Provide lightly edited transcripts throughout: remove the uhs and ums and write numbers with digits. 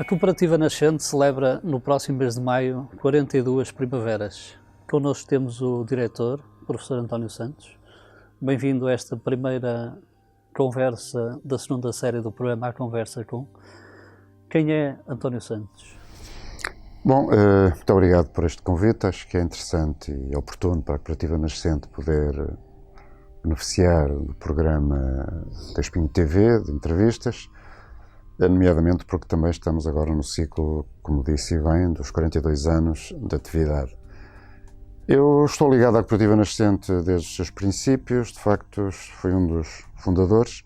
Cooperativa Nascente celebra no próximo mês de maio 42 primaveras. Connosco temos o diretor, o professor António Santos. Bem-vindo a esta primeira conversa da segunda série do programa A Conversa Com. Quem é António Santos? Bom, muito obrigado por este convite. Acho que é interessante e oportuno para a Cooperativa Nascente poder beneficiar do programa da Espinho TV, de entrevistas, nomeadamente porque também estamos agora no ciclo, como disse bem, dos 42 anos de atividade. Eu estou ligado à Cooperativa Nascente desde os seus princípios, de facto fui um dos fundadores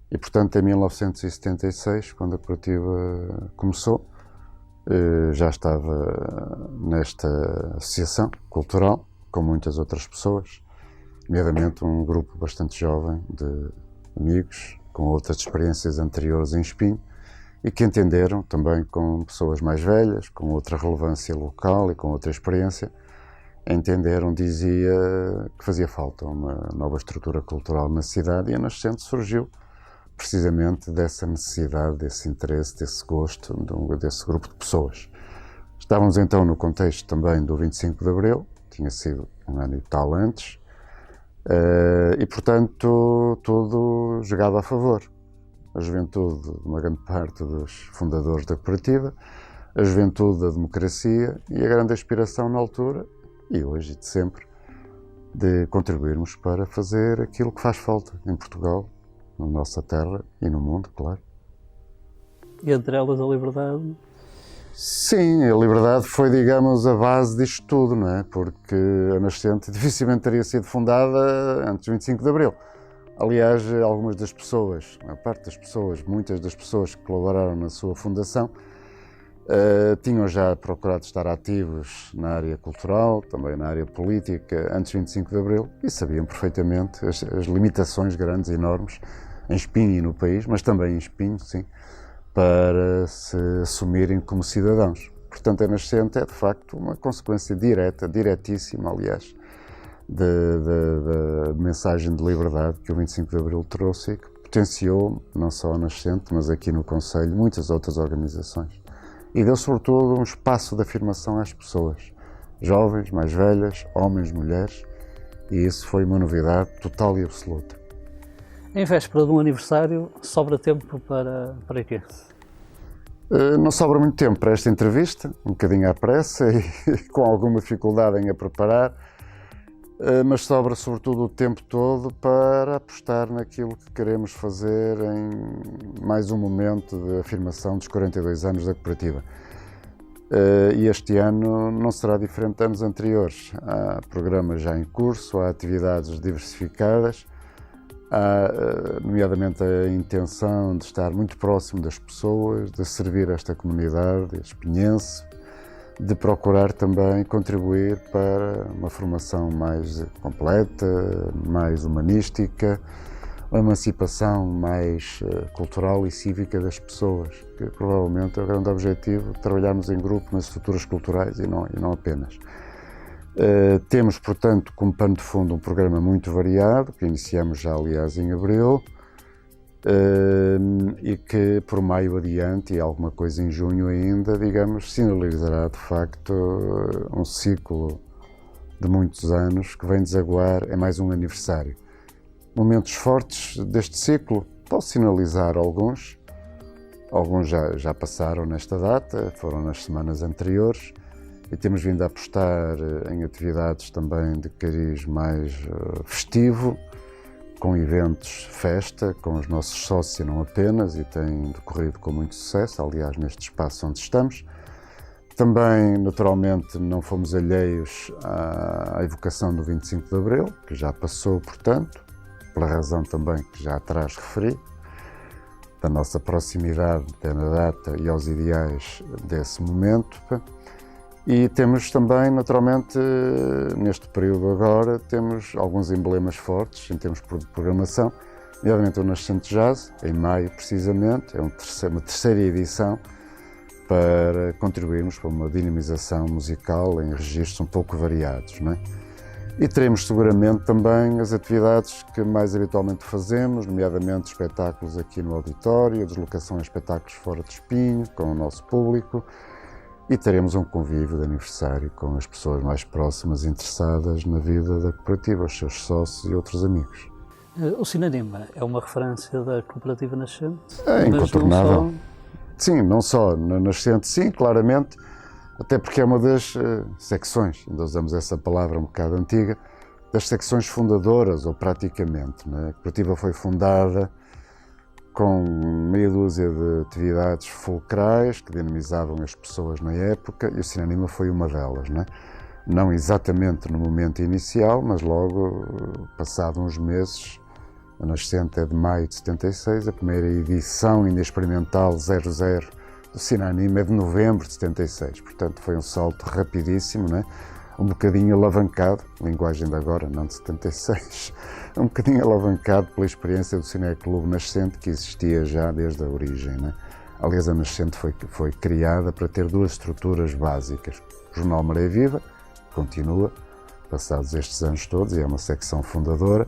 e, portanto, em 1976, quando a cooperativa começou, já estava nesta associação cultural, com muitas outras pessoas, nomeadamente um grupo bastante jovem de amigos, com outras experiências anteriores em Espinho, e que entenderam também com pessoas mais velhas, com outra relevância local e com outra experiência, entenderam, dizia, que fazia falta uma nova estrutura cultural na cidade, e a Nascente surgiu precisamente dessa necessidade, desse interesse, desse gosto, desse grupo de pessoas. Estávamos então no contexto também do 25 de Abril, tinha sido um ano e tal antes, e portanto tudo jogado a favor. A juventude de uma grande parte dos fundadores da cooperativa, a juventude da democracia e a grande aspiração na altura, e hoje e de sempre, de contribuirmos para fazer aquilo que faz falta em Portugal, na nossa terra e no mundo, claro. E entre elas a liberdade? Sim, a liberdade foi, digamos, a base disto tudo, não é? Porque a Nascente dificilmente teria sido fundada antes do 25 de Abril. Aliás, algumas das pessoas, a parte das pessoas, muitas das pessoas que colaboraram na sua fundação, tinham já procurado estar ativos na área cultural, também na área política, antes do 25 de Abril, e sabiam perfeitamente as limitações grandes e enormes em Espinho e no país, mas também em Espinho, sim, para se assumirem como cidadãos. Portanto, a Nascente é, de facto, uma consequência direta, diretíssima, aliás, da mensagem de liberdade que o 25 de Abril trouxe e que potenciou, não só a Nascente, mas aqui no Conselho, muitas outras organizações. E deu, sobretudo, um espaço de afirmação às pessoas, jovens, mais velhas, homens, mulheres, e isso foi uma novidade total e absoluta. Em véspera de um aniversário, sobra tempo para quê? Não sobra muito tempo para esta entrevista, um bocadinho à pressa e com alguma dificuldade em a preparar, mas sobra sobretudo o tempo todo para apostar naquilo que queremos fazer em mais um momento de afirmação dos 42 anos da cooperativa. E este ano não será diferente de anos anteriores. Há programas já em curso, há atividades diversificadas, há nomeadamente a intenção de estar muito próximo das pessoas, de servir esta comunidade espinhense, de procurar também contribuir para uma formação mais completa, mais humanística, uma emancipação mais cultural e cívica das pessoas, que provavelmente é o grande objetivo de trabalharmos em grupo nas estruturas culturais e não apenas. Temos, portanto, como pano de fundo um programa muito variado, que iniciamos já, aliás, em abril, e que por maio adiante e alguma coisa em junho ainda, digamos, sinalizará de facto um ciclo de muitos anos que vem desaguar em mais um aniversário. Momentos fortes deste ciclo, posso sinalizar alguns já passaram nesta data, foram nas semanas anteriores, e temos vindo a apostar em atividades também de cariz mais festivo, com eventos festa, com os nossos sócios e não apenas, e tem decorrido com muito sucesso, aliás, neste espaço onde estamos. Também, naturalmente, não fomos alheios à evocação do 25 de Abril, que já passou, portanto, pela razão também que já atrás referi, da nossa proximidade na data e aos ideais desse momento. E temos também, naturalmente, neste período agora, temos alguns emblemas fortes em termos de programação, nomeadamente o Nascente Jazz, em maio precisamente, é uma terceira edição, para contribuirmos para uma dinamização musical em registros um pouco variados, não é? E teremos seguramente também as atividades que mais habitualmente fazemos, nomeadamente espetáculos aqui no auditório, deslocação a espetáculos fora de Espinho, com o nosso público, e teremos um convívio de aniversário com as pessoas mais próximas interessadas na vida da cooperativa, os seus sócios e outros amigos. O Sinanima é uma referência da cooperativa nascente? É incontornável. Sim, não só na nascente, sim, claramente, até porque é uma das secções, ainda usamos essa palavra um bocado antiga, das secções fundadoras, ou praticamente. Né? A cooperativa foi fundada com meia dúzia de atividades fulcrais que dinamizavam as pessoas na época, e o Sinanima foi uma delas. Né? Não exatamente no momento inicial, mas logo, passado uns meses, a nascente é de maio de 76, a primeira edição ainda experimental 00 do Sinanima é de novembro de 76, portanto foi um salto rapidíssimo, né? Um bocadinho alavancado, linguagem de agora, não de 76, um bocadinho alavancado pela experiência do Cineclube Nascente, que existia já desde a origem. Né? Aliás, a Nascente foi criada para ter duas estruturas básicas. O Jornal Maré Viva, continua, passados estes anos todos, e é uma secção fundadora,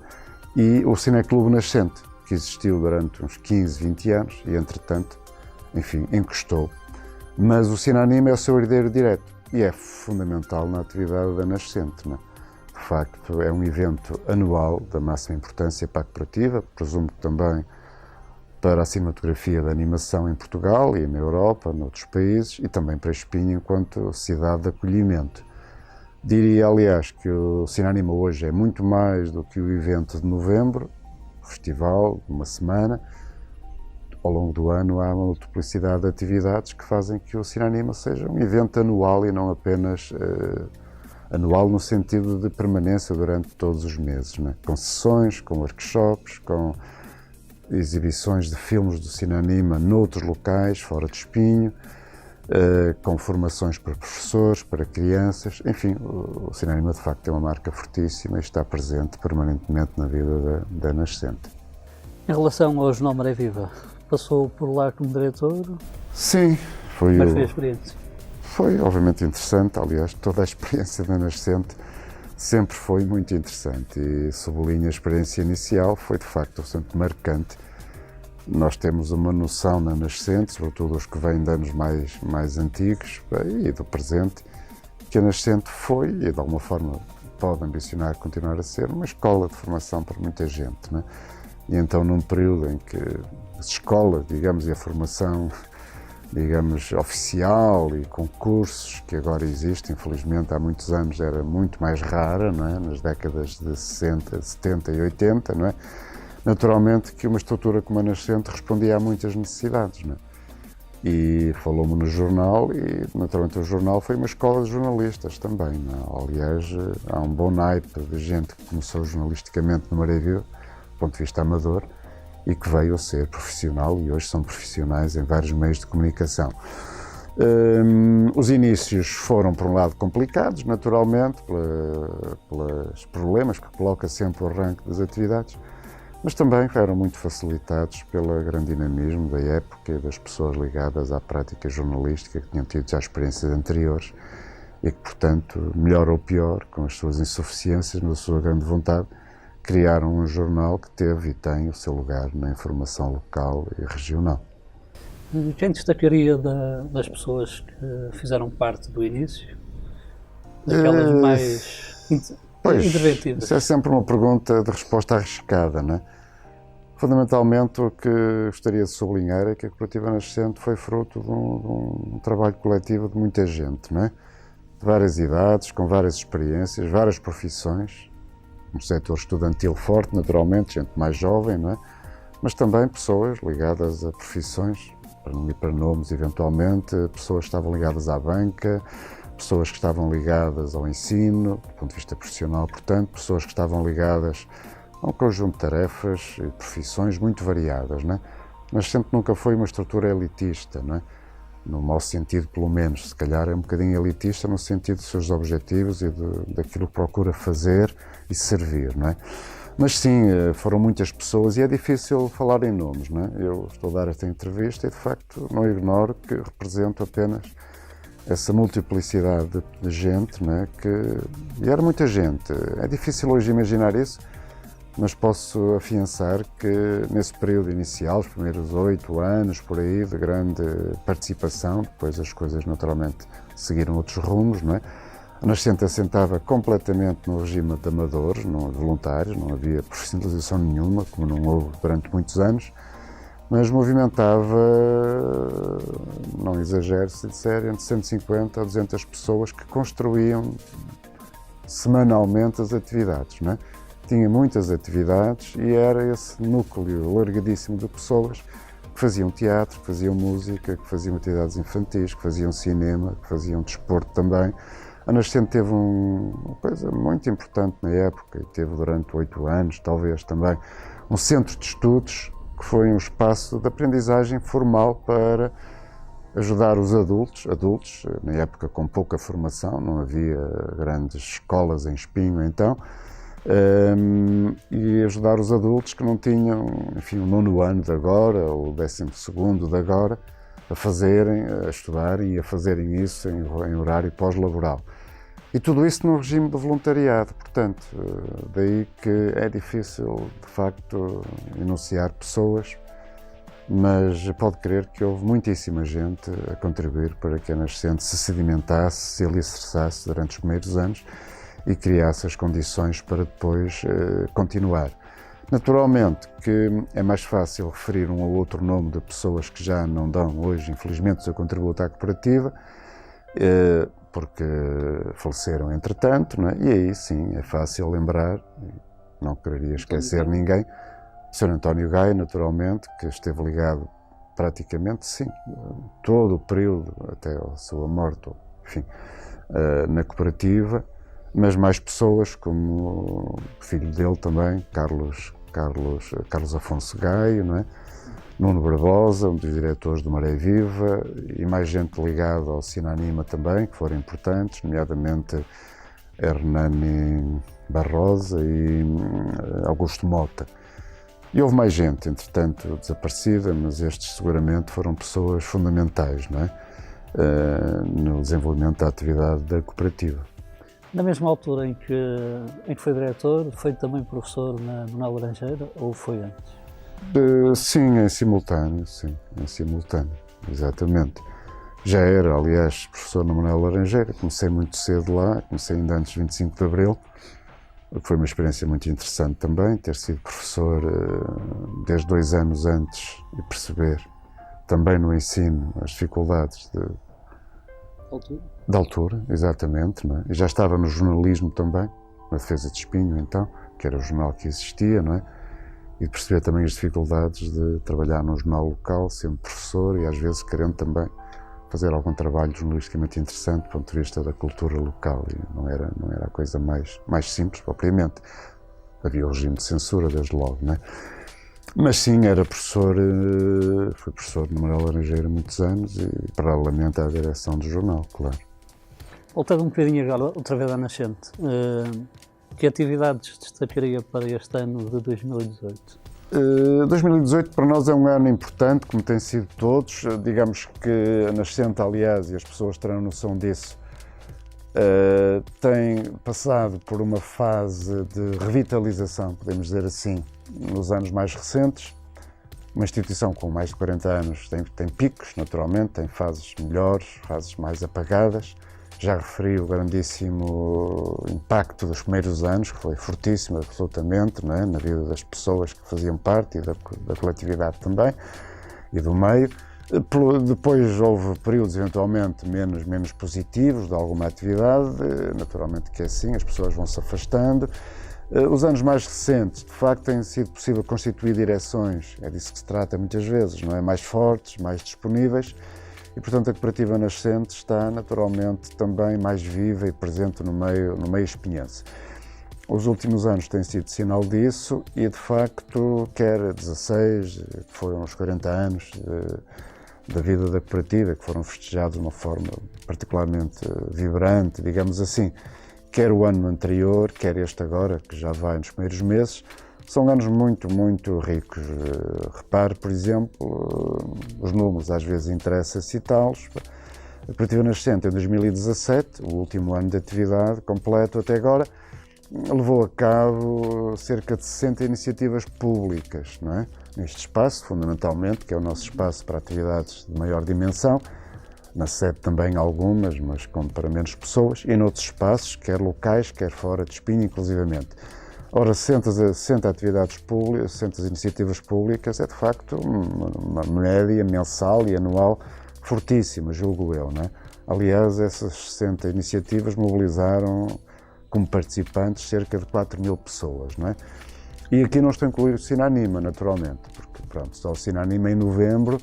e o Cineclube Nascente, que existiu durante uns 15, 20 anos, e entretanto, enfim, encostou. Mas o Sinanima é o seu herdeiro direto e é fundamental na atividade da Nascente. Né? De facto, é um evento anual da máxima importância para a cooperativa, presumo que também para a cinematografia da animação em Portugal e na Europa, noutros países, e também para Espinho enquanto cidade de acolhimento. Diria, aliás, que o Sinanima hoje é muito mais do que o evento de novembro, o festival de uma semana. Ao longo do ano há uma multiplicidade de atividades que fazem que o Sinanima seja um evento anual e não apenas anual no sentido de permanência durante todos os meses, né? Com sessões, com workshops, com exibições de filmes do Sinanima noutros locais, fora de Espinho, com formações para professores, para crianças, enfim, o Sinanima de facto é uma marca fortíssima e está presente permanentemente na vida da Nascente. Em relação ao Jornal Maré Viva, passou por lá como diretor? Sim, foi. Como foi a experiência? Foi obviamente interessante, aliás, toda a experiência da Nascente sempre foi muito interessante e sublinho a experiência inicial, foi de facto bastante marcante. Nós temos uma noção na Nascente, sobretudo os que vêm de anos mais antigos e do presente, que a Nascente foi, e de alguma forma pode ambicionar continuar a ser, uma escola de formação para muita gente. Né? E então, num período em que as escolas, digamos, e a formação, digamos, oficial e concursos que agora existem, infelizmente há muitos anos era muito mais rara, não é? Nas décadas de 60, 70 e 80, não é? Naturalmente que uma estrutura como a Nascente respondia a muitas necessidades, não é? E falou-me no jornal e naturalmente o jornal foi uma escola de jornalistas também, não é? Aliás, há um bom naipe de gente que começou jornalisticamente no Maré Viva, do ponto de vista amador, e que veio a ser profissional e hoje são profissionais em vários meios de comunicação. Os inícios foram, por um lado, complicados, naturalmente, pelos problemas que coloca sempre o arranque das atividades, mas também eram muito facilitados pelo grande dinamismo da época e das pessoas ligadas à prática jornalística que tinham tido já experiências anteriores e que, portanto, melhor ou pior, com as suas insuficiências, mas a sua grande vontade, criaram um jornal que teve e tem o seu lugar na informação local e regional. Quem destacaria das pessoas que fizeram parte do início? Daquelas mais interventivas? Isso é sempre uma pergunta de resposta arriscada, não é? Fundamentalmente, o que gostaria de sublinhar é que a Cooperativa Nascente foi fruto de um trabalho coletivo de muita gente, não é? De várias idades, com várias experiências, várias profissões, um setor estudantil forte, naturalmente, gente mais jovem, não é? Mas também pessoas ligadas a profissões, para não ir para nomes eventualmente, pessoas que estavam ligadas à banca, pessoas que estavam ligadas ao ensino, do ponto de vista profissional, portanto, pessoas que estavam ligadas a um conjunto de tarefas e profissões muito variadas, não é? Mas sempre nunca foi uma estrutura elitista, não é? No mau sentido, pelo menos, se calhar é um bocadinho elitista no sentido dos seus objetivos e daquilo que procura fazer e servir, não é? Mas sim, foram muitas pessoas e é difícil falar em nomes, não é? Eu estou a dar esta entrevista e, de facto, não ignoro que represento apenas essa multiplicidade de gente, né, e era muita gente. É difícil hoje imaginar isso, mas posso afiançar que nesse período inicial, os primeiros 8 anos, por aí, de grande participação, depois as coisas naturalmente seguiram outros rumos, não é? A Nascente assentava completamente no regime de amadores, não voluntários, não havia profissionalização nenhuma, como não houve durante muitos anos, mas movimentava, não exagero se disser, entre 150 a 200 pessoas que construíam semanalmente as atividades, não é? Tinha muitas atividades e era esse núcleo largadíssimo de pessoas que faziam teatro, que faziam música, que faziam atividades infantis, que faziam cinema, que faziam desporto também. A Nascente teve uma coisa muito importante na época, e teve durante 8 anos, talvez também, um centro de estudos que foi um espaço de aprendizagem formal para ajudar os adultos, na época com pouca formação, não havia grandes escolas em Espinho então, e ajudar os adultos que não tinham, enfim, o 9º ano de agora, ou o 12º de agora, a estudarem e a fazerem isso em horário pós-laboral. E tudo isso no regime de voluntariado, portanto, daí que é difícil, de facto, enunciar pessoas, mas pode crer que houve muitíssima gente a contribuir para que a Nascente se sedimentasse, se alicerçasse durante os primeiros anos e criasse as condições para depois continuar. Naturalmente que é mais fácil referir um ou outro nome de pessoas que já não dão hoje, infelizmente, o seu contributo à cooperativa, porque faleceram entretanto, não é? E aí sim é fácil lembrar, não quereria esquecer ninguém, o Sr. António Gaia, naturalmente, que esteve ligado praticamente, sim, todo o período até a sua morte, enfim, na cooperativa, mas mais pessoas como o filho dele também, Carlos Afonso Gaio, não é? Nuno Barbosa, um dos diretores do Maré Viva, e mais gente ligada ao Sinanima também, que foram importantes, nomeadamente Hernani Barrosa e Augusto Mota. E houve mais gente, entretanto, desaparecida, mas estes seguramente foram pessoas fundamentais, não é? No desenvolvimento da atividade da cooperativa. Na mesma altura em que foi diretor, foi também professor na Manuel Laranjeira, ou foi antes? Sim, em simultâneo, exatamente. Já era, aliás, professor na Manuel Laranjeira, comecei muito cedo lá, comecei ainda antes de 25 de Abril, o que foi uma experiência muito interessante também, ter sido professor desde 2 anos antes e perceber também no ensino as dificuldades de altura, exatamente, não é? E já estava no jornalismo também, na Defesa de Espinho então, que era o jornal que existia, não é? E perceber também as dificuldades de trabalhar num jornal local, sendo professor e às vezes querendo também fazer algum trabalho jornalisticamente interessante do ponto de vista da cultura local. E não era a coisa mais simples, propriamente. Havia o regime de censura, desde logo, não é? Mas sim, era professor, fui professor no Manuel Laranjeira há muitos anos e paralelamente à direção do jornal, claro. Voltando um bocadinho agora, outra vez à Nascente, que atividades destacaria para este ano de 2018? 2018 para nós é um ano importante, como tem sido todos. Digamos que a Nascente, aliás, e as pessoas terão noção disso, tem passado por uma fase de revitalização, podemos dizer assim, nos anos mais recentes. Uma instituição com mais de 40 anos tem picos, naturalmente, tem fases melhores, fases mais apagadas. Já referi o grandíssimo impacto dos primeiros anos, que foi fortíssimo, absolutamente, não é? Na vida das pessoas que faziam parte e da coletividade também, e do meio. Depois houve períodos, eventualmente, menos positivos de alguma atividade, naturalmente que é assim, as pessoas vão se afastando. Os anos mais recentes, de facto, tem sido possível constituir direções, é disso que se trata muitas vezes, não é? Mais fortes, mais disponíveis. E, portanto, a cooperativa Nascente está, naturalmente, também mais viva e presente no meio espinhense. Os últimos anos têm sido sinal disso e, de facto, quer 16, que foram os 40 anos da vida da cooperativa, que foram festejados de uma forma particularmente vibrante, digamos assim, quer o ano anterior, quer este agora, que já vai nos primeiros meses, são anos muito ricos. Repare, por exemplo, os números, às vezes interessa citá-los, A Cooperativa Nascente, em 2017, o último ano de atividade completo até agora, levou a cabo cerca de 60 iniciativas públicas, não é? Neste espaço, fundamentalmente, que é o nosso espaço para atividades de maior dimensão, na sede também algumas, mas para menos pessoas, e noutros espaços, quer locais, quer fora de Espinho, inclusivamente. Ora, 60 atividades públicas, 60 iniciativas públicas, é de facto uma média mensal e anual fortíssima, julgo eu, não é? Aliás, essas 60 iniciativas mobilizaram como participantes cerca de 4.000 pessoas, não é? E aqui não estou a incluir o Sinanima, naturalmente, porque pronto, só o Sinanima em novembro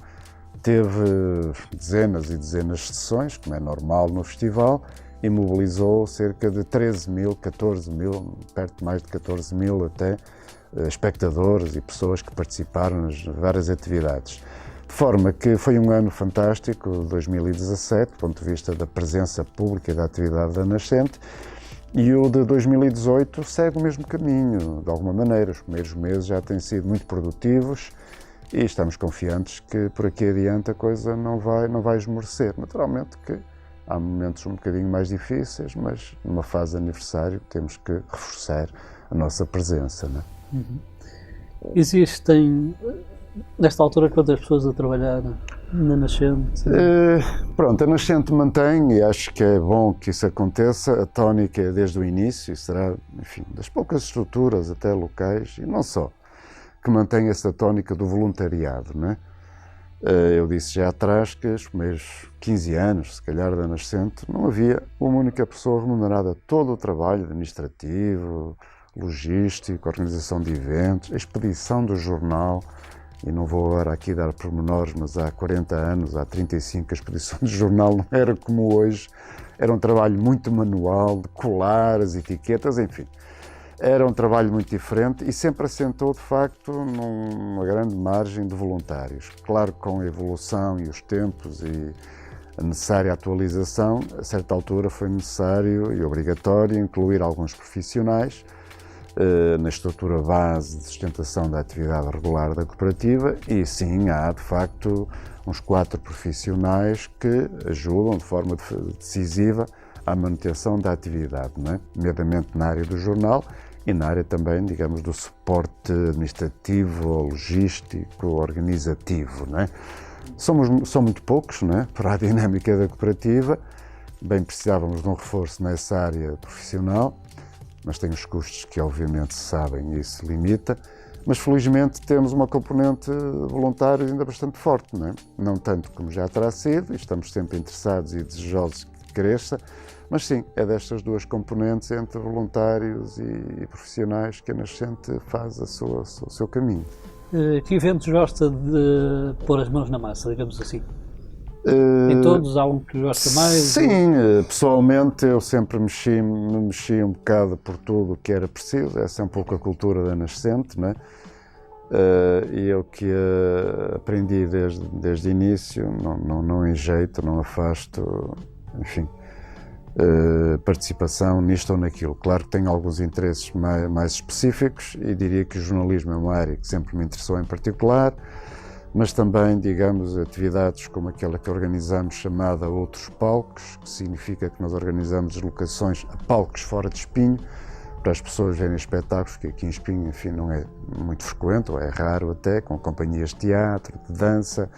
teve dezenas e dezenas de sessões, como é normal no festival, e mobilizou cerca de 13.000, 14.000, perto de mais de 14.000 até, espectadores e pessoas que participaram nas várias atividades. De forma que foi um ano fantástico, 2017, do ponto de vista da presença pública e da atividade da Nascente, e o de 2018 segue o mesmo caminho, de alguma maneira. Os primeiros meses já têm sido muito produtivos e estamos confiantes que por aqui adiante a coisa não vai esmorecer. Naturalmente que há momentos um bocadinho mais difíceis, mas numa fase de aniversário temos que reforçar a nossa presença, não é? Existem, nesta altura, quantas pessoas a trabalhar na Nascente? Pronto, a Nascente mantém, e acho que é bom que isso aconteça, a tónica desde o início, e será, enfim, das poucas estruturas, até locais, e não só, que mantém essa tónica do voluntariado, não é? Eu disse já atrás que os primeiros 15 anos, se calhar, da Nascente, não havia uma única pessoa remunerada. Todo o trabalho administrativo, logístico, organização de eventos, a expedição do jornal, e não vou agora aqui dar pormenores, mas há 40 anos, há 35, a expedição do jornal não era como hoje, era um trabalho muito manual, de colar as etiquetas, enfim. Era um trabalho muito diferente e sempre assentou, de facto, numa grande margem de voluntários. Claro que com a evolução e os tempos e a necessária atualização, a certa altura foi necessário e obrigatório incluir alguns profissionais na estrutura base de sustentação da atividade regular da cooperativa e sim, há, de facto, uns 4 profissionais que ajudam de forma decisiva à manutenção da atividade, não é? Nomeadamente na área do jornal e na área também, digamos, do suporte administrativo, logístico, organizativo, não é? São muito poucos, não é? Para a dinâmica da cooperativa, bem precisávamos de um reforço nessa área profissional, mas tem os custos que obviamente se sabem e isso limita, mas felizmente temos uma componente voluntária ainda bastante forte, não é? Não tanto como já terá sido, e estamos sempre interessados e desejosos que cresça, mas sim, é destas duas componentes entre voluntários e profissionais que a Nascente faz o seu caminho. Que eventos gosta de pôr as mãos na massa, digamos assim? Em todos há um que gosta mais? Sim, pessoalmente eu sempre me mexi um bocado por tudo o que era preciso, essa é um pouco a cultura da Nascente, não é? E eu que aprendi desde o início, não enjeito, não afasto, enfim, participação nisto ou naquilo. Claro que tenho alguns interesses mais específicos e diria que o jornalismo é uma área que sempre me interessou em particular, mas também, digamos, atividades como aquela que organizamos chamada Outros Palcos, que significa que nós organizamos deslocações a palcos fora de Espinho, para as pessoas verem espetáculos que aqui em Espinho, enfim, não é muito frequente, ou é raro até, com companhias de teatro, de dança,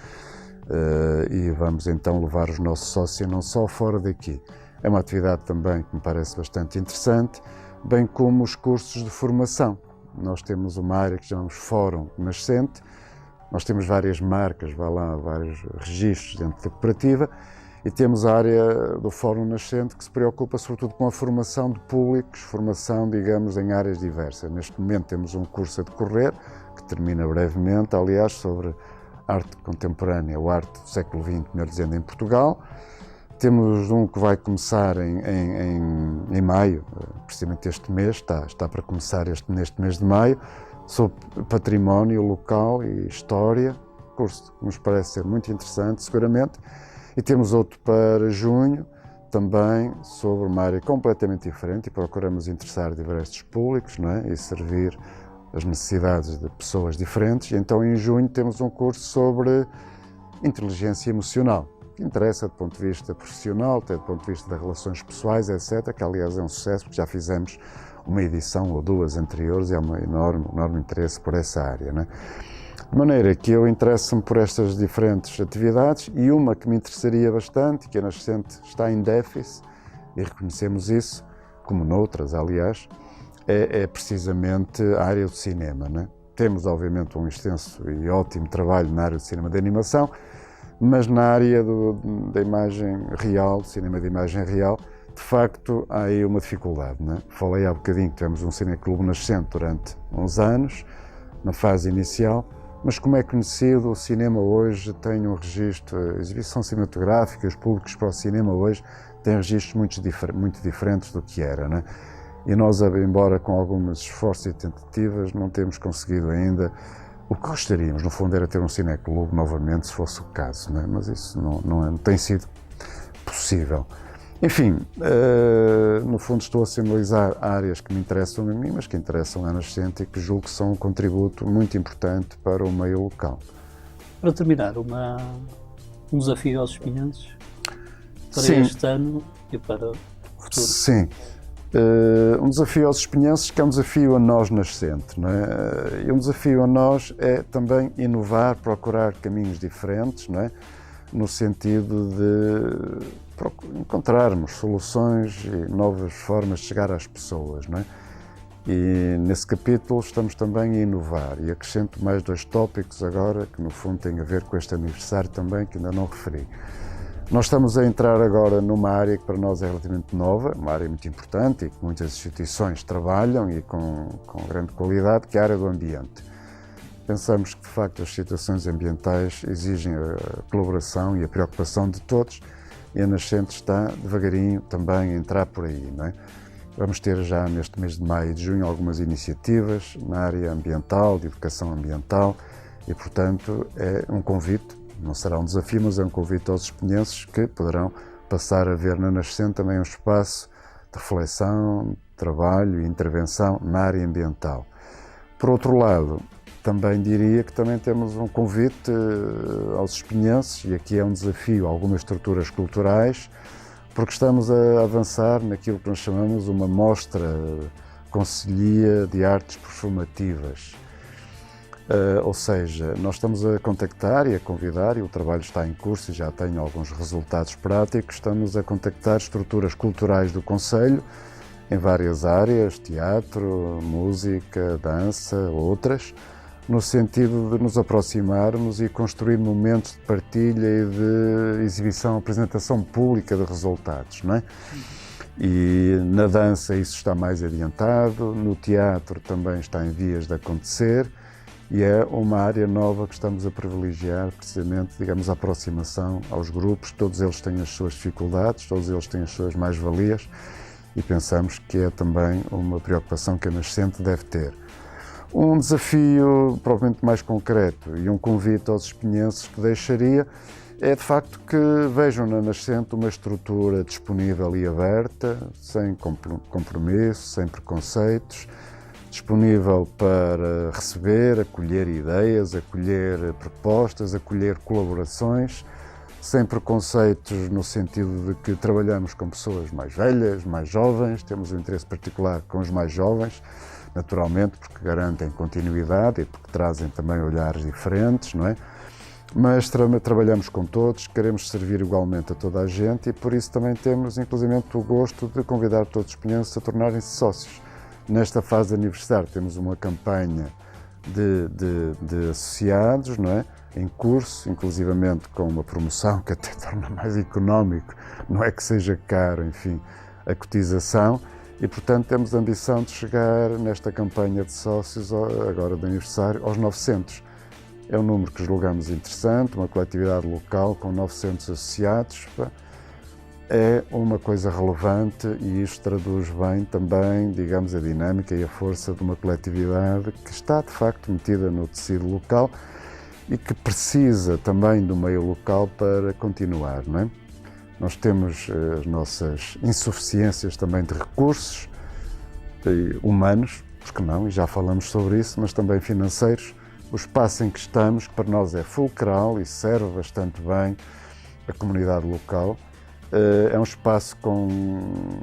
e vamos então levar os nossos sócios não só fora daqui. É uma atividade também que me parece bastante interessante, bem como os cursos de formação. Nós temos uma área que chamamos Fórum Nascente, nós temos várias marcas, vários registros dentro da cooperativa e temos a área do Fórum Nascente que se preocupa sobretudo com a formação de públicos, formação, digamos, em áreas diversas. Neste momento temos um curso a decorrer, que termina brevemente, aliás, sobre arte contemporânea, ou arte do século XX, melhor dizendo, em Portugal. Temos um que vai começar em maio, precisamente este mês, está para começar neste mês de maio, sobre património local e história, curso que nos parece ser muito interessante, seguramente. E temos outro para junho, também sobre uma área completamente diferente e procuramos interessar diversos públicos, não é? E servir as necessidades de pessoas diferentes. E então em junho temos um curso sobre inteligência emocional. que interessa do ponto de vista profissional, até do ponto de vista das relações pessoais, etc., que aliás é um sucesso, porque já fizemos uma edição ou duas anteriores e há um enorme interesse por essa área, né? De maneira que eu interesso-me por estas diferentes atividades, e uma que me interessaria bastante, que a Nascente está em déficit, e reconhecemos isso, como noutras, aliás, é precisamente a área do cinema, né? Temos, obviamente, um extenso e ótimo trabalho na área do cinema de animação, mas na área da imagem real, do cinema de imagem real, de facto, há aí uma dificuldade, né? Falei há bocadinho que tivemos um cineclube Nascente durante uns anos, na fase inicial, mas como é conhecido, o cinema hoje tem um registro, a exibição cinematográfica, os públicos para o cinema hoje têm registros muito diferentes do que era, né? E nós, embora com alguns esforços e tentativas, não temos conseguido ainda o que gostaríamos. No fundo, era ter um cineclube novamente, se fosse o caso, né? Mas isso não tem sido possível. Enfim, no fundo estou a simbolizar áreas que me interessam a mim, mas que interessam à Nascente e que julgo que são um contributo muito importante para o meio local. Para terminar, um desafio aos espinhenses para Sim. este ano e para o futuro. Sim. Um desafio aos espinhenses que é um desafio a nós Nascente, não é? E um desafio a nós é também inovar, procurar caminhos diferentes, não é? No sentido de encontrarmos soluções e novas formas de chegar às pessoas, não é? E nesse capítulo estamos também a inovar, e acrescento mais 2 tópicos agora que no fundo têm a ver com este aniversário também, que ainda não referi. Nós estamos a entrar agora numa área que para nós é relativamente nova, uma área muito importante e que muitas instituições trabalham e com grande qualidade, que é a área do ambiente. Pensamos que, de facto, as situações ambientais exigem a colaboração e a preocupação de todos, e a Nascente está devagarinho também a entrar por aí, não é? Vamos ter já neste mês de maio e de junho algumas iniciativas na área ambiental, de educação ambiental, e, portanto, é um convite, não será um desafio, mas é um convite aos espinhenses que poderão passar a ver na Nascente também um espaço de reflexão, de trabalho e intervenção na área ambiental. Por outro lado, também diria que também temos um convite aos espinhenses, e aqui é um desafio a algumas estruturas culturais, porque estamos a avançar naquilo que nós chamamos uma mostra concelhia de artes performativas. Ou seja, nós estamos a contactar e a convidar, e o trabalho está em curso e já tem alguns resultados práticos, estamos a contactar estruturas culturais do concelho, em várias áreas, teatro, música, dança, outras, no sentido de nos aproximarmos e construir momentos de partilha e de exibição, apresentação pública de resultados, não é? E na dança isso está mais adiantado, no teatro também está em vias de acontecer, e é uma área nova que estamos a privilegiar, precisamente, digamos, a aproximação aos grupos. Todos eles têm as suas dificuldades, todos eles têm as suas mais-valias, e pensamos que é também uma preocupação que a Nascente deve ter. Um desafio provavelmente mais concreto e um convite aos espinhenses que deixaria é, de facto, que vejam na Nascente uma estrutura disponível e aberta, sem compromisso, sem preconceitos, disponível para receber, acolher ideias, acolher propostas, acolher colaborações, sem preconceitos no sentido de que trabalhamos com pessoas mais velhas, mais jovens, temos um interesse particular com os mais jovens, naturalmente porque garantem continuidade e porque trazem também olhares diferentes, não é? Mas trabalhamos com todos, queremos servir igualmente a toda a gente, e por isso também temos inclusivamente o gosto de convidar todos os espinhenses a tornarem-se sócios. Nesta fase de aniversário temos uma campanha de associados, não é? Em curso, inclusivamente com uma promoção que até torna mais económico, não é que seja caro, enfim, a cotização, e portanto temos a ambição de chegar nesta campanha de sócios, agora de aniversário, aos 900. É um número que julgamos interessante, uma coletividade local com 900 associados, é uma coisa relevante, e isto traduz bem também, digamos, a dinâmica e a força de uma coletividade que está, de facto, metida no tecido local e que precisa também do meio local para continuar, não é? Nós temos as nossas insuficiências também de recursos humanos, porque não, e já falamos sobre isso, mas também financeiros. O espaço em que estamos, que para nós é fulcral e serve bastante bem, a comunidade local. É um espaço com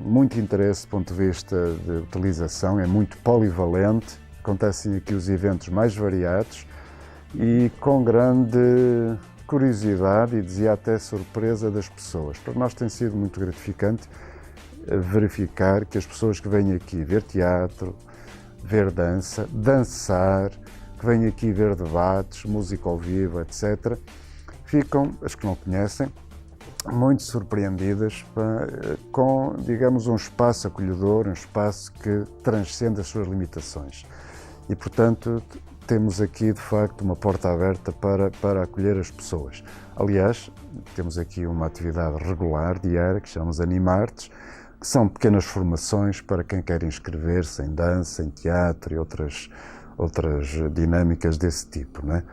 muito interesse do ponto de vista de utilização, é muito polivalente, acontecem aqui os eventos mais variados e com grande curiosidade e dizia até surpresa das pessoas. Para nós tem sido muito gratificante verificar que as pessoas que vêm aqui ver teatro, ver dança, dançar, que vêm aqui ver debates, música ao vivo, etc., ficam, as que não conhecem, muito surpreendidas com, digamos, um espaço acolhedor, um espaço que transcende as suas limitações. E, portanto, temos aqui, de facto, uma porta aberta para acolher as pessoas. Aliás, temos aqui uma atividade regular, diária, que chamamos Animartes, que são pequenas formações para quem quer inscrever-se em dança, em teatro e outras dinâmicas desse tipo, não é?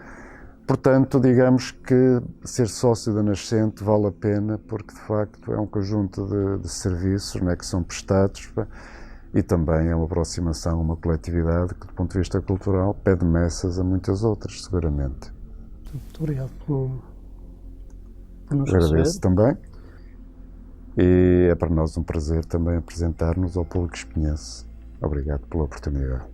Portanto, digamos que ser sócio da Nascente vale a pena porque, de facto, é um conjunto de serviços, não é, que são prestados e também é uma aproximação a uma coletividade que, do ponto de vista cultural, pede meças a muitas outras, seguramente. Muito obrigado por nos Agradeço receber. também e é para nós um prazer também apresentar-nos ao público que os conhece. Obrigado pela oportunidade.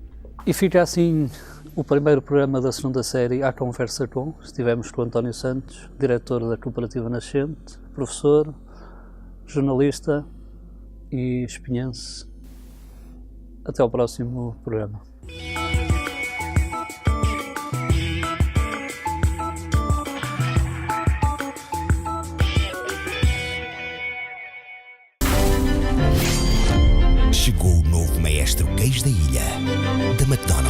E fica assim o primeiro programa da segunda série À Conversa Com. Estivemos com o António Santos, diretor da Cooperativa Nascente, professor, jornalista e espinhense. Até ao próximo programa. Chegou o novo maestro queijo da ilha, da McDonald's.